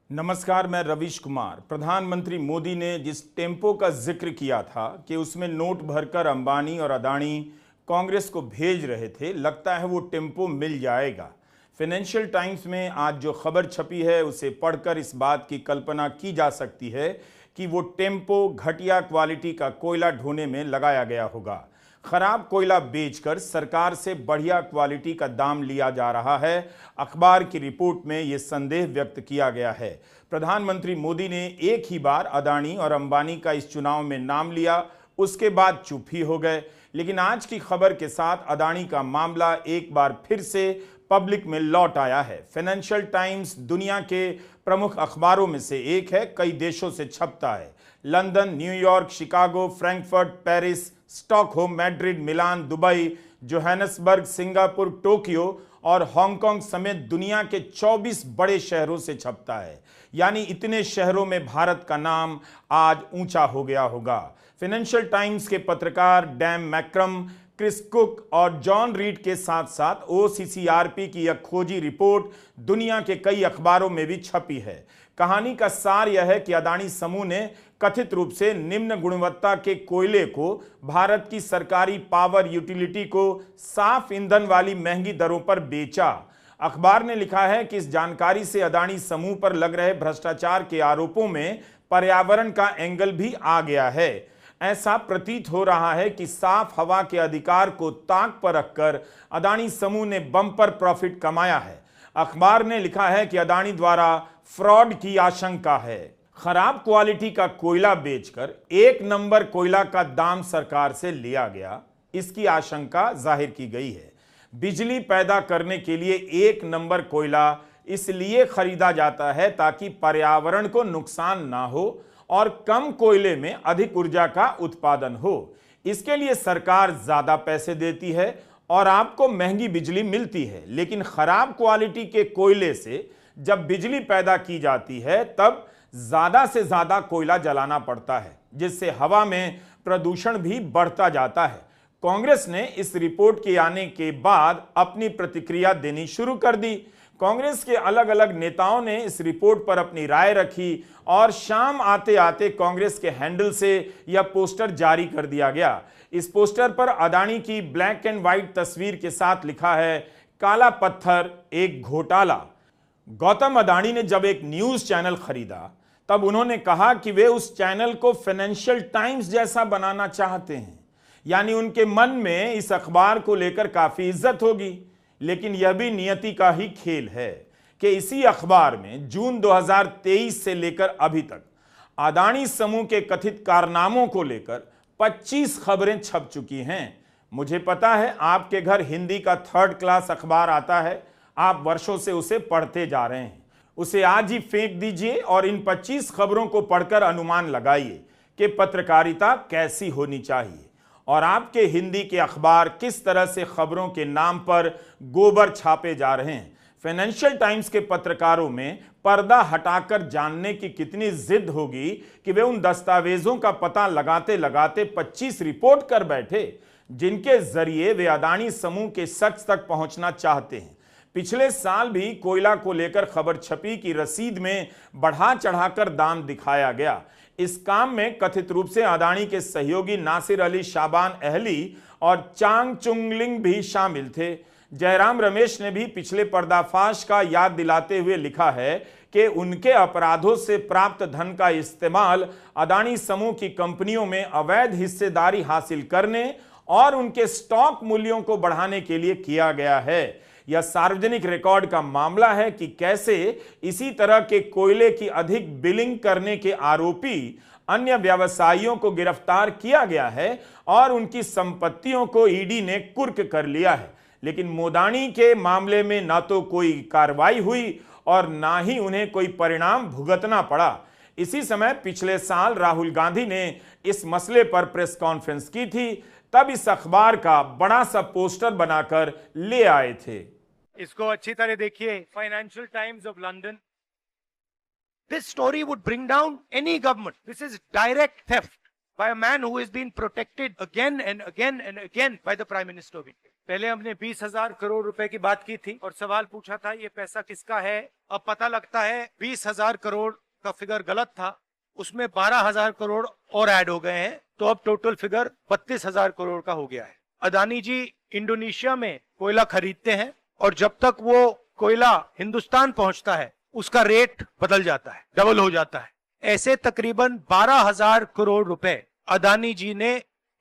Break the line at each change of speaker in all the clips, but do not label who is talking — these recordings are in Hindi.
नमस्कार, मैं रवीश कुमार। प्रधानमंत्री मोदी ने जिस टेम्पो का जिक्र किया था कि उसमें नोट भरकर अंबानी और अदानी कांग्रेस को भेज रहे थे, लगता है वो टेम्पो मिल जाएगा। फाइनेंशियल टाइम्स में आज जो खबर छपी है उसे पढ़कर इस बात की कल्पना की जा सकती है कि वो टेम्पो घटिया क्वालिटी का कोयला ढोने में लगाया गया होगा। खराब कोयला बेचकर सरकार से बढ़िया क्वालिटी का दाम लिया जा रहा है। अखबार की रिपोर्ट में यह संदेह व्यक्त किया गया है। प्रधानमंत्री मोदी ने एक ही बार अदानी और अंबानी का इस चुनाव में नाम लिया, उसके बाद चुप ही हो गए। लेकिन आज की खबर के साथ अदानी का मामला एक बार फिर से पब्लिक में लौट आया है। फाइनेंशियल टाइम्स दुनिया के प्रमुख अखबारों में से एक है, कई देशों से छपता है। London, New York, Chicago, Frankfurt, Paris, Stockholm, Madrid, Milan, Dubai, Johannesburg, Singapore, Tokyo और हांगकांग समेत दुनिया के 24 बड़े शहरों से छपता है। यानी इतने शहरों में भारत का नाम आज ऊंचा हो गया होगा। फाइनेंशियल टाइम्स के पत्रकार डैन मैक्रम, क्रिस कुक और जॉन रीड के साथ साथ OCCRP की यह खोजी रिपोर्ट दुनिया के कई अखबारों में भी छपी है। कहानी का सार यह है कि अदानी समूह ने कथित रूप से निम्न गुणवत्ता के कोयले को भारत की सरकारी पावर यूटिलिटी को साफ ईंधन वाली महंगी दरों पर बेचा। अखबार ने लिखा है कि इस जानकारी से अदानी समूह पर लग रहे भ्रष्टाचार के आरोपों में पर्यावरण का एंगल भी आ गया है। ऐसा प्रतीत हो रहा है कि साफ हवा के अधिकार को ताक पर रखकर अदानी समूह ने बम्पर प्रॉफिट कमाया है। अखबार ने लिखा है कि अदानी द्वारा फ्रॉड की आशंका है। खराब क्वालिटी का कोयला बेचकर एक नंबर कोयला का दाम सरकार से लिया गया, इसकी आशंका जाहिर की गई है। बिजली पैदा करने के लिए एक नंबर कोयला इसलिए खरीदा जाता है ताकि पर्यावरण को नुकसान ना हो और कम कोयले में अधिक ऊर्जा का उत्पादन हो। इसके लिए सरकार ज्यादा पैसे देती है और आपको महंगी बिजली मिलती है। लेकिन खराब क्वालिटी के कोयले से जब बिजली पैदा की जाती है तब ज्यादा से ज्यादा कोयला जलाना पड़ता है, जिससे हवा में प्रदूषण भी बढ़ता जाता है। कांग्रेस ने इस रिपोर्ट के आने के बाद अपनी प्रतिक्रिया देनी शुरू कर दी। कांग्रेस के अलग अलग नेताओं ने इस रिपोर्ट पर अपनी राय रखी और शाम आते आते कांग्रेस के हैंडल से यह पोस्टर जारी कर दिया गया। इस पोस्टर पर अदानी की ब्लैक एंड व्हाइट तस्वीर के साथ लिखा है, काला पत्थर एक घोटाला। गौतम अदानी ने जब एक न्यूज चैनल खरीदा तब उन्होंने कहा कि वे उस चैनल को फाइनेंशियल टाइम्स जैसा बनाना चाहते हैं, यानी उनके मन में इस अखबार को लेकर काफी इज्जत होगी। लेकिन यह भी नियति का ही खेल है कि इसी अखबार में जून 2023 से लेकर अभी तक अदानी समूह के कथित कारनामों को लेकर 25 खबरें छप चुकी हैं। मुझे पता है आपके घर हिंदी का 3rd क्लास अखबार आता है, आप वर्षों से उसे पढ़ते जा रहे हैं। उसे आज ही फेंक दीजिए और इन 25 खबरों को पढ़कर अनुमान लगाइए कि पत्रकारिता कैसी होनी चाहिए और आपके हिंदी के अखबार किस तरह से खबरों के नाम पर गोबर छापे जा रहे हैं। फाइनेंशियल टाइम्स के पत्रकारों में पर्दा हटाकर जानने की कितनी जिद होगी कि वे उन दस्तावेजों का पता लगाते लगाते 25 रिपोर्ट कर बैठे जिनके जरिए वे अदानी समूह के सच तक पहुंचना चाहते हैं। पिछले साल भी कोयला को लेकर खबर छपी कि रसीद में बढ़ा चढ़ाकर दाम दिखाया गया। इस काम में कथित रूप से अदानी के सहयोगी नासिर अली शाबान अहली और चांग चुंगलिंग भी शामिल थे। जयराम रमेश ने भी पिछले पर्दाफाश का याद दिलाते हुए लिखा है कि उनके अपराधों से प्राप्त धन का इस्तेमाल अदानी समूह की कंपनियों में अवैध हिस्सेदारी हासिल करने और उनके स्टॉक मूल्यों को बढ़ाने के लिए किया गया है। यह सार्वजनिक रिकॉर्ड का मामला है कि कैसे इसी तरह के कोयले की अधिक बिलिंग करने के आरोपी अन्य व्यवसायियों को गिरफ्तार किया गया है और उनकी संपत्तियों को ईडी ने कुर्क कर लिया है। लेकिन मोदानी के मामले में ना तो कोई कार्रवाई हुई और ना ही उन्हें कोई परिणाम भुगतना पड़ा। इसी समय पिछले साल राहुल गांधी ने इस मसले पर प्रेस कॉन्फ्रेंस की थी, तब इस अखबार का बड़ा सा पोस्टर बनाकर ले आए थे।
इसको अच्छी तरह देखिए, financial times of London. This story would bring down any government. This is direct theft by a man who has been protected again and again and again by the Prime Minister of India. पहले हमने 20,000 करोड़ रुपए की बात की थी और सवाल पूछा था ये पैसा किसका है। अब पता लगता है 20,000 करोड़ का फिगर गलत था, उसमें 12,000 करोड़ और ऐड हो गए हैं, तो अब टोटल फिगर 32,000 करोड़ का हो गया है। अदानी जी इंडोनेशिया में कोयला खरीदते हैं और जब तक वो कोयला हिंदुस्तान पहुंचता है उसका रेट बदल जाता है, डबल हो जाता है। ऐसे तकरीबन 12,000 करोड़ रुपए अदानी जी ने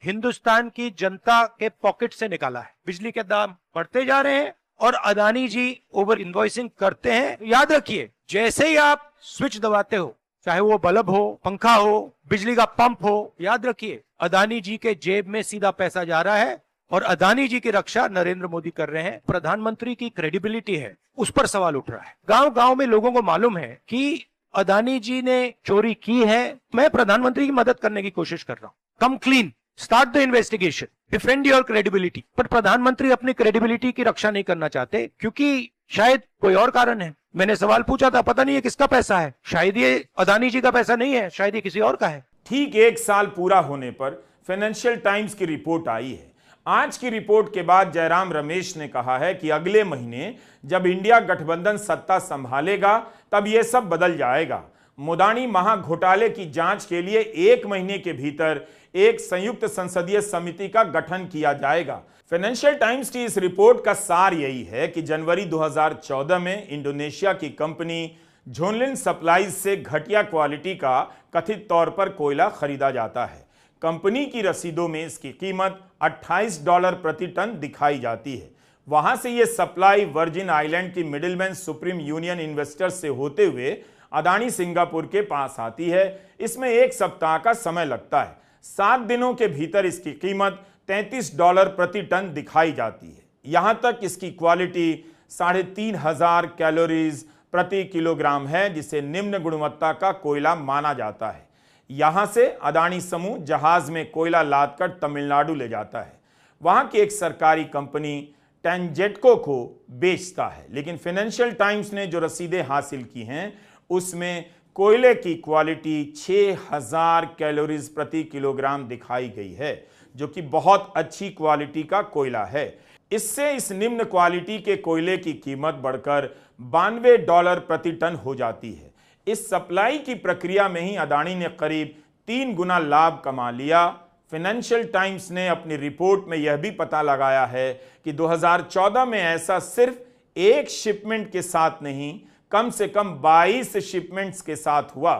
हिंदुस्तान की जनता के पॉकेट से निकाला है। बिजली के दाम बढ़ते जा रहे हैं और अदानी जी ओवर इन्वॉइसिंग करते हैं। याद रखिए, जैसे ही आप स्विच दबाते हो, चाहे वो बल्ब हो, पंखा हो, बिजली का पंप हो, याद रखिए अदानी जी के जेब में सीधा पैसा जा रहा है और अदानी जी की रक्षा नरेंद्र मोदी कर रहे हैं। प्रधानमंत्री की क्रेडिबिलिटी है, उस पर सवाल उठ रहा है। गांव गांव में लोगों को मालूम है कि अदानी जी ने चोरी की है। मैं प्रधानमंत्री की मदद करने की कोशिश कर रहा हूं। कम clean, start the investigation, defend your credibility. पर प्रधानमंत्री अपनी क्रेडिबिलिटी की रक्षा नहीं करना चाहते क्योंकि शायद कोई और कारण है। मैंने सवाल पूछा था, पता नहीं है किसका पैसा है, शायद ये अदानी जी का पैसा नहीं है, शायद ये किसी और का है।
ठीक 1 साल पूरा होने पर फाइनेंशियल टाइम्स की रिपोर्ट आई है। आज की रिपोर्ट के बाद जयराम रमेश ने कहा है कि अगले महीने जब इंडिया गठबंधन सत्ता संभालेगा तब यह सब बदल जाएगा। मुदानी महाघोटाले की जांच के लिए 1 महीने के भीतर एक संयुक्त संसदीय समिति का गठन किया जाएगा। फाइनेंशियल टाइम्स की इस रिपोर्ट का सार यही है कि जनवरी 2014 में इंडोनेशिया की कंपनी झोनलिन सप्लाईज से घटिया क्वालिटी का कथित तौर पर कोयला खरीदा जाता है। कंपनी की रसीदों में इसकी कीमत $28 प्रति टन दिखाई जाती है। वहां से यह सप्लाई वर्जिन आइलैंड की मिडिलमैन सुप्रीम यूनियन इन्वेस्टर्स से होते हुए अदानी सिंगापुर के पास आती है। इसमें 1 सप्ताह का समय लगता है। 7 दिनों के भीतर इसकी कीमत $33 प्रति टन दिखाई जाती है। यहां तक इसकी क्वालिटी 3,500 कैलोरीज प्रति किलोग्राम है, जिसे निम्न गुणवत्ता का कोयला माना जाता है। यहां से अदानी समूह जहाज में कोयला लादकर तमिलनाडु ले जाता है। वहां की एक सरकारी कंपनी टैंजेटको को बेचता है। लेकिन फाइनेंशियल टाइम्स ने जो रसीदें हासिल की हैं उसमें कोयले की क्वालिटी 6,000 कैलोरीज प्रति किलोग्राम दिखाई गई है, जो कि बहुत अच्छी क्वालिटी का कोयला है। इससे इस निम्न क्वालिटी के कोयले की कीमत बढ़कर $92 प्रति टन हो जाती है। इस सप्लाई की प्रक्रिया में ही अदानी ने करीब 3 गुना लाभ कमा लिया। फाइनेंशियल टाइम्स ने अपनी रिपोर्ट में यह भी पता लगाया है कि 2014 में ऐसा सिर्फ एक शिपमेंट के साथ नहीं, कम से कम 22 शिपमेंट्स के साथ हुआ।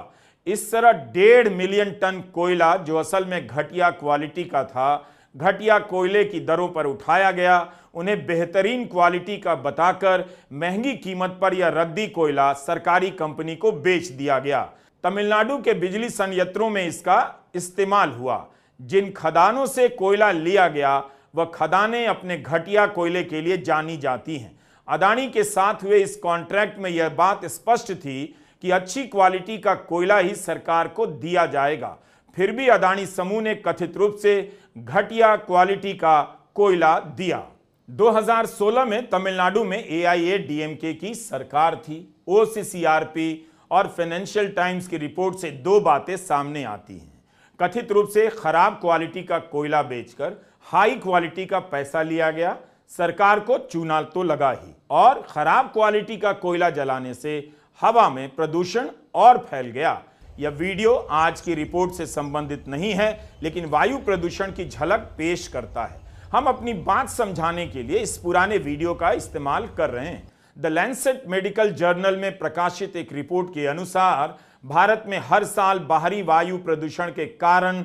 इस तरह 1.5 मिलियन टन कोयला, जो असल में घटिया क्वालिटी का था, घटिया कोयले की दरों पर उठाया गया। उन्हें बेहतरीन क्वालिटी का बताकर महंगी कीमत पर यह रद्दी कोयला सरकारी कंपनी को बेच दिया गया। तमिलनाडु के बिजली संयंत्रों में इसका इस्तेमाल हुआ। जिन खदानों से कोयला लिया गया वह खदानें अपने घटिया कोयले के लिए जानी जाती हैं। अदानी के साथ हुए इस कॉन्ट्रैक्ट में यह बात स्पष्ट थी कि अच्छी क्वालिटी का कोयला ही सरकार को दिया जाएगा। फिर भी अदानी समूह ने कथित रूप से घटिया क्वालिटी का कोयला दिया। 2016 में तमिलनाडु में AIADMK की सरकार थी। OCCRP और फाइनेंशियल टाइम्स की रिपोर्ट से 2 बातें सामने आती हैं। कथित रूप से खराब क्वालिटी का कोयला बेचकर हाई क्वालिटी का पैसा लिया गया। सरकार को चूना तो लगा ही, और खराब क्वालिटी का कोयला जलाने से हवा में प्रदूषण और फैल गया। यह वीडियो आज की रिपोर्ट से संबंधित नहीं है, लेकिन वायु प्रदूषण की झलक पेश करता है। हम अपनी बात समझाने के लिए इस पुराने वीडियो का इस्तेमाल कर रहे हैं। द लैंसेट मेडिकल जर्नल में प्रकाशित एक रिपोर्ट के अनुसार भारत में हर साल बाहरी वायु प्रदूषण के कारण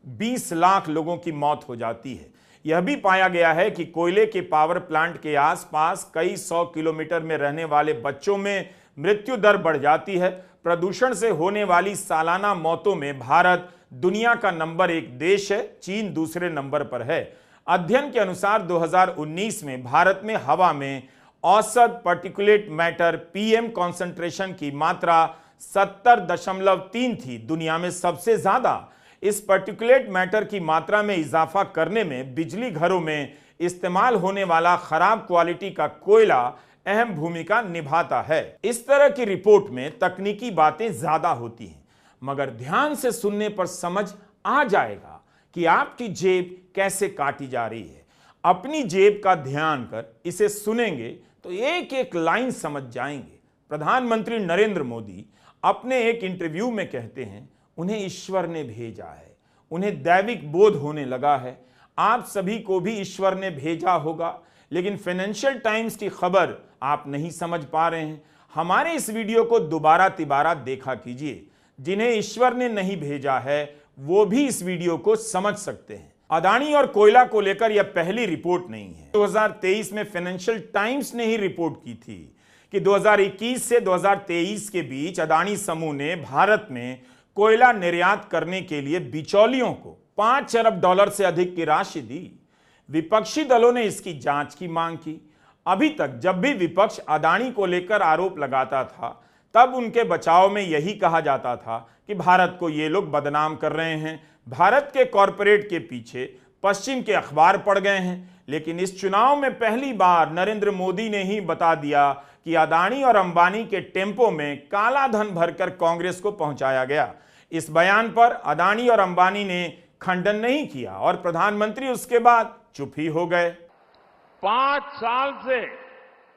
20 लाख लोगों की मौत हो जाती है। यह भी पाया गया है कि कोयले के पावर प्लांट के आसपास कई 100 किलोमीटर में रहने वाले बच्चों में मृत्यु दर बढ़ जाती है। प्रदूषण से होने वाली सालाना मौतों में भारत दुनिया का नंबर 1 देश है, चीन दूसरे नंबर पर है। अध्ययन के अनुसार 2019 में भारत में हवा में औसत पार्टिकुलेट मैटर PM कॉन्सेंट्रेशन की मात्रा 70.3 थी, दुनिया में सबसे ज्यादा। इस पार्टिकुलेट मैटर की मात्रा में इजाफा करने में बिजली घरों में इस्तेमाल होने वाला खराब क्वालिटी का कोयला अहम भूमिका निभाता है। इस तरह की रिपोर्ट में तकनीकी बातें ज्यादा होती हैं, मगर ध्यान से सुनने पर समझ आ जाएगा कि आपकी जेब कैसे काटी जा रही है। अपनी जेब का ध्यान कर इसे सुनेंगे तो एक एक लाइन समझ जाएंगे। प्रधानमंत्री नरेंद्र मोदी अपने एक इंटरव्यू में कहते हैं उन्हें ईश्वर ने भेजा है, उन्हें दैविक बोध होने लगा है। आप सभी को भी ईश्वर ने भेजा होगा, लेकिन फाइनेंशियल टाइम्स की खबर आप नहीं समझ पा रहे हैं। हमारे इस वीडियो को दोबारा तिबारा देखा कीजिए। जिन्हें ईश्वर ने नहीं भेजा है वो भी इस वीडियो को समझ सकते हैं। अदानी और कोयला को लेकर यह पहली रिपोर्ट नहीं है। 2023 में फाइनेंशियल टाइम्स ने ही रिपोर्ट की थी कि 2021 से 2023 के बीच अदानी समूह ने भारत में कोयला निर्यात करने के लिए बिचौलियों को 5 अरब डॉलर से अधिक की राशि दी। विपक्षी दलों ने इसकी जांच की मांग की। अभी तक जब भी विपक्ष अदानी को लेकर आरोप लगाता था तब उनके बचाव में यही कहा जाता था कि भारत को ये लोग बदनाम कर रहे हैं, भारत के कॉरपोरेट के पीछे पश्चिम के अखबार पड़ गए हैं। लेकिन इस चुनाव में पहली बार नरेंद्र मोदी ने ही बता दिया कि अदानी और अंबानी के टेम्पो में काला धन भरकर कांग्रेस को पहुंचाया गया। इस बयान पर अदानी और अंबानी ने खंडन नहीं किया और प्रधानमंत्री उसके बाद चुप ही हो गए।
5 साल से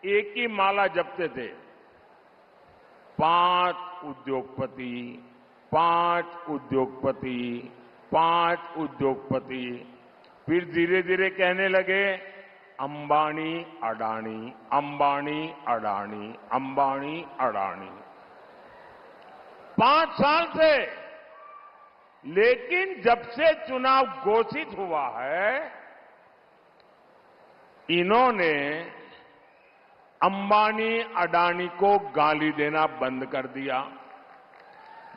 एक ही माला जपते थे, 5 उद्योगपति, 5 उद्योगपति, 5 उद्योगपति। फिर धीरे धीरे कहने लगे अंबानी अडानी, अंबानी अडानी, अंबानी अडानी। 5 साल से। लेकिन जब से चुनाव घोषित हुआ है इन्होंने अंबानी अडानी को गाली देना बंद कर दिया।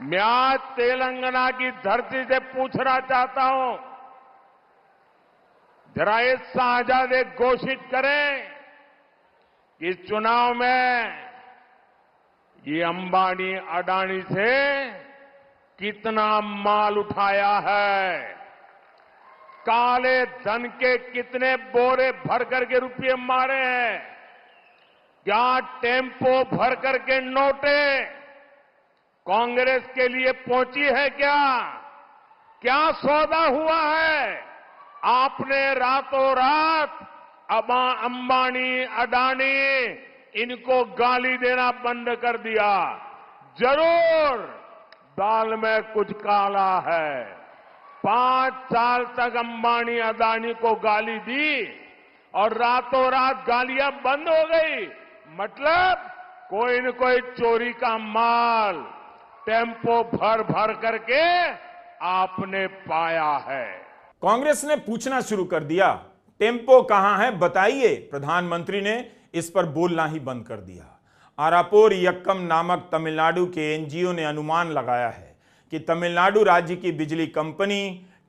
मैं आज तेलंगाना की धरती से पूछना चाहता हूं, जरा ये शाहजादे घोषित करें कि इस चुनाव में ये अंबानी अडानी से कितना माल उठाया है, काले धन के कितने बोरे भर करके रुपये मारे हैं, क्या टेम्पो भर करके नोटे कांग्रेस के लिए पहुंची है, क्या सौदा हुआ है। आपने रातों रात अंबानी अडानी इनको गाली देना बंद कर दिया। जरूर दाल में कुछ काला है। 5 साल तक अंबानी अडानी को गाली दी और रातों रात गालियां बंद हो गई। मतलब कोई न कोई चोरी का माल टेम्पो भर भर करके आपने पाया है।
कांग्रेस ने पूछना शुरू कर दिया, टेम्पो कहां है बताइए। प्रधानमंत्री ने इस पर बोलना ही बंद कर दिया। आरापोर यक्कम नामक तमिलनाडु के एनजीओ ने अनुमान लगाया है कि तमिलनाडु राज्य की बिजली कंपनी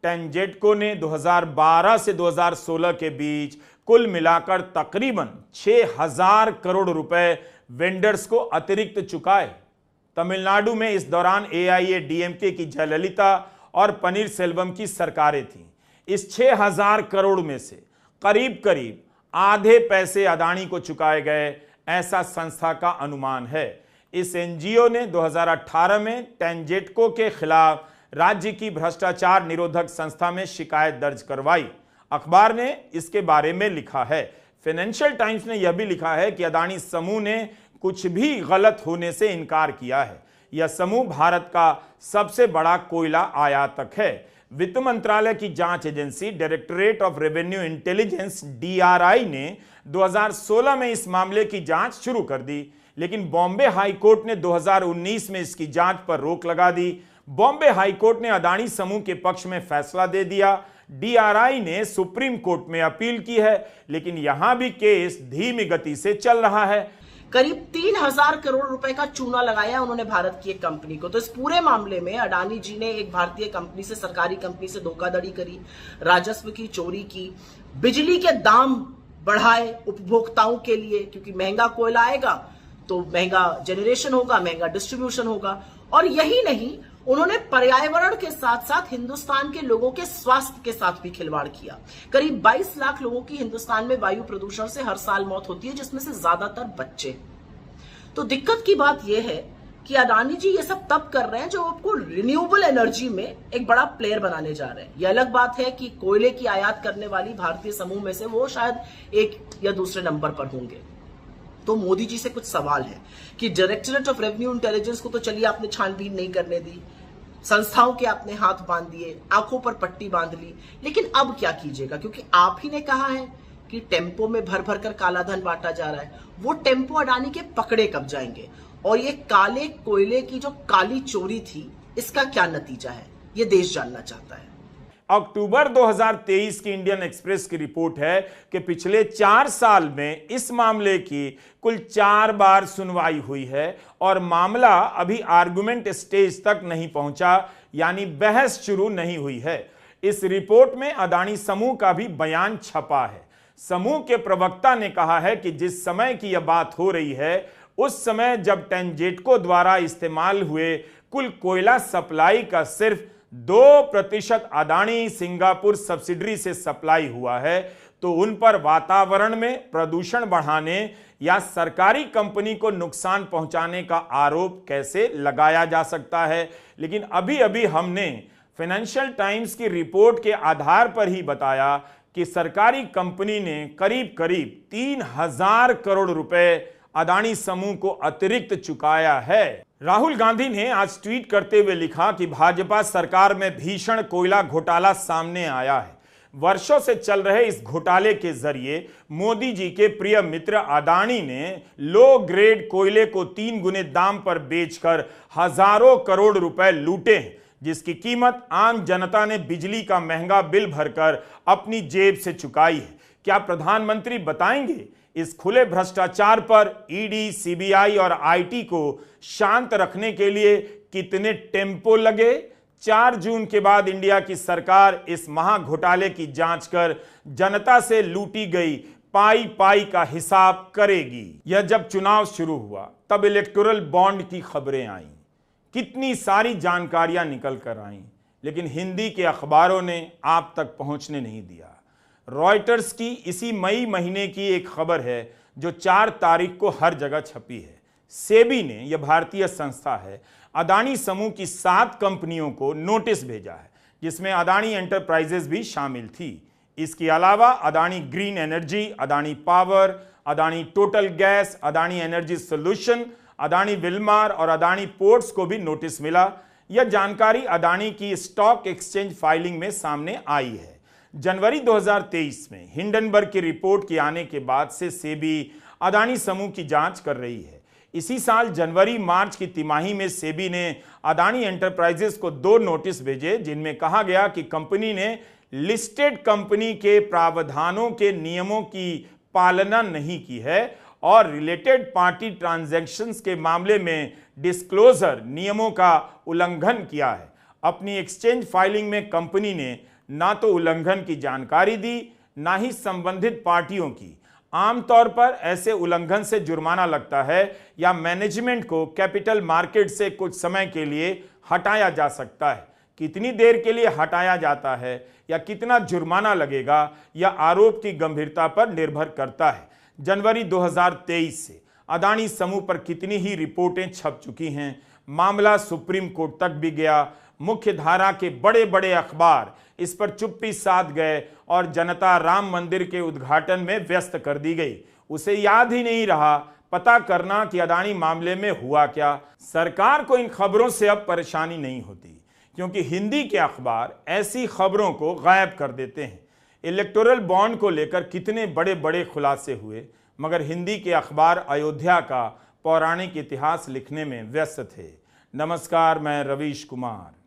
टेंजेटको ने 2012 से 2016 के बीच कुल मिलाकर तकरीबन 6,000 करोड़ रुपए वेंडर्स को अतिरिक्त चुकाए। तमिलनाडु में इस दौरान एआईएडीएमके की जयललिता और पनीर सेल्वम की सरकारें थीं। इस 6,000 करोड़ में से करीब करीब आधे पैसे अदानी को चुकाए गए, ऐसा संस्था का अनुमान है। इस एनजीओ ने 2018 में टेंजेटको के खिलाफ राज्य की भ्रष्टाचार निरोधक संस्था में शिकायत दर्ज करवाई। अखबार ने इसके बारे में लिखा है। फाइनेंशियल टाइम्स ने यह भी लिखा है कि अदानी समूह ने कुछ भी गलत होने से इनकार किया है। यह समूह भारत का सबसे बड़ा कोयला आयातक है। वित्त मंत्रालय की जांच agency directorate of revenue intelligence DRI ने 2016 में इस मामले की जांच शुरू कर दी, लेकिन बॉम्बे हाईकोर्ट ने 2019 में इसकी जांच पर रोक लगा दी। बॉम्बे हाईकोर्ट ने अदानी समूह के पक्ष में फैसला दे दिया। DRI ने सुप्रीम कोर्ट में अपील की है, लेकिन यहां भी केस धीमी गति से चल रहा है।
करीब 3,000 करोड़ रुपए का चूना लगाया उन्होंने भारत की एक कंपनी को। तो इस पूरे मामले में अडानी जी ने एक भारतीय कंपनी से, सरकारी कंपनी से धोखाधड़ी करी, राजस्व की चोरी की, बिजली के दाम बढ़ाए उपभोक्ताओं के लिए, क्योंकि महंगा कोयला आएगा तो महंगा जनरेशन होगा, महंगा डिस्ट्रीब्यूशन होगा। और यही नहीं, उन्होंने पर्यावरण के साथ साथ हिंदुस्तान के लोगों के स्वास्थ्य के साथ भी खिलवाड़ किया। करीब 22 लाख लोगों की हिंदुस्तान में वायु प्रदूषण से हर साल मौत होती है, जिसमें से ज्यादातर बच्चे। तो दिक्कत की बात यह है कि अडानी जी ये सब तब कर रहे हैं जो आपको रिन्यूएबल एनर्जी में एक बड़ा प्लेयर बनाने जा रहे हैं। ये अलग बात है कि कोयले की आयात करने वाली भारतीय समूह में से वो शायद एक या दूसरे नंबर पर होंगे। तो मोदी जी से कुछ सवाल है कि डायरेक्टरेट ऑफ रेवेन्यू इंटेलिजेंस को तो चलिए आपने छानबीन नहीं करने दी, संस्थाओं के आपने हाथ बांध दिए, आंखों पर पट्टी बांध ली, लेकिन अब क्या कीजिएगा? क्योंकि आप ही ने कहा है कि टेम्पो में भर भर कर काला धन बांटा जा रहा है। वो टेम्पो अडानी के पकड़े कब जाएंगे? और ये काले कोयले की जो काली चोरी थी, इसका क्या नतीजा है, ये देश जानना चाहता है।
अक्टूबर 2023 की इंडियन एक्सप्रेस की रिपोर्ट है कि पिछले 4 साल में इस मामले की कुल 4 बार सुनवाई हुई है और मामला अभी आर्गुमेंट स्टेज तक नहीं पहुंचा, यानी बहस शुरू नहीं हुई है। इस रिपोर्ट में अडानी समूह का भी बयान छपा है। समूह के प्रवक्ता ने कहा है कि जिस समय की यह बात हो रही है उस समय जब टेंजेटको द्वारा इस्तेमाल हुए कुल कोयला सप्लाई का सिर्फ 2% अडानी सिंगापुर सब्सिडरी से सप्लाई हुआ है, तो उन पर वातावरण में प्रदूषण बढ़ाने या सरकारी कंपनी को नुकसान पहुंचाने का आरोप कैसे लगाया जा सकता है। लेकिन अभी अभी हमने फाइनेंशियल टाइम्स की रिपोर्ट के आधार पर ही बताया कि सरकारी कंपनी ने करीब करीब 3000 करोड़ रुपए अडानी समूह को अतिरिक्त चुकाया है। राहुल गांधी ने आज ट्वीट करते हुए लिखा कि भाजपा सरकार में भीषण कोयला घोटाला सामने आया है। वर्षों से चल रहे इस घोटाले के जरिए मोदी जी के प्रिय मित्र अडानी ने लो ग्रेड कोयले को 3 गुने दाम पर बेचकर हजारों करोड़ रुपए लूटे हैं, जिसकी कीमत आम जनता ने बिजली का महंगा बिल भरकर अपनी जेब से चुकाई है। क्या प्रधानमंत्री बताएंगे इस खुले भ्रष्टाचार पर ईडी, सीबीआई और आईटी को शांत रखने के लिए कितने टेम्पो लगे? 4 जून के बाद इंडिया की सरकार इस महा घोटाले की जांच कर जनता से लूटी गई पाई पाई का हिसाब करेगी। यह जब चुनाव शुरू हुआ तब इलेक्टोरल बॉन्ड की खबरें आईं, कितनी सारी जानकारियां निकल कर आईं, लेकिन हिंदी के अखबारों ने आप तक पहुंचने नहीं दिया। रॉयटर्स की इसी मई महीने की एक खबर है जो 4 तारीख को हर जगह छपी है। सेबी ने, यह भारतीय संस्था है, अडानी समूह की 7 कंपनियों को नोटिस भेजा है, जिसमें अडानी एंटरप्राइजेस भी शामिल थी। इसके अलावा Adani green energy, Adani power, Adani Total gas, Adani energy solution, Adani Wilmar और अडानी पोर्ट्स को भी नोटिस मिला। यह जानकारी अडानी की स्टॉक एक्सचेंज फाइलिंग में सामने आई है। जनवरी 2023 में हिंडनबर्ग की रिपोर्ट के आने के बाद से सेबी अडानी समूह की जांच कर रही है। इसी साल जनवरी मार्च की तिमाही में सेबी ने अडानी एंटरप्राइजेस को 2 नोटिस भेजे, जिनमें कहा गया कि कंपनी ने लिस्टेड कंपनी के प्रावधानों के नियमों की पालना नहीं की है और रिलेटेड पार्टी ट्रांजैक्शंस के मामले में डिस्क्लोजर नियमों का उल्लंघन किया है। अपनी एक्सचेंज फाइलिंग में कंपनी ने ना तो उल्लंघन की जानकारी दी, ना ही संबंधित पार्टियों की। आमतौर पर ऐसे उल्लंघन से जुर्माना लगता है या मैनेजमेंट को कैपिटल मार्केट से कुछ समय के लिए हटाया जा सकता है। कितनी देर के लिए हटाया जाता है या कितना जुर्माना लगेगा, यह आरोप की गंभीरता पर निर्भर करता है। जनवरी 2023 से अडानी समूह पर कितनी ही रिपोर्टें छप चुकी हैं। मामला सुप्रीम कोर्ट तक भी गया। मुख्य धारा के बड़े बड़े अखबार इस पर चुप्पी साध गए और जनता राम मंदिर के उद्घाटन में व्यस्त कर दी गई। उसे याद ही नहीं रहा पता करना कि अडानी मामले में हुआ क्या। सरकार को इन खबरों से अब परेशानी नहीं होती, क्योंकि हिंदी के अखबार ऐसी खबरों को गायब कर देते हैं। इलेक्टोरल बॉन्ड को लेकर कितने बड़े बड़े खुलासे हुए, मगर हिंदी के अखबार अयोध्या का पौराणिक इतिहास लिखने में व्यस्त थे। नमस्कार, मैं रवीश कुमार।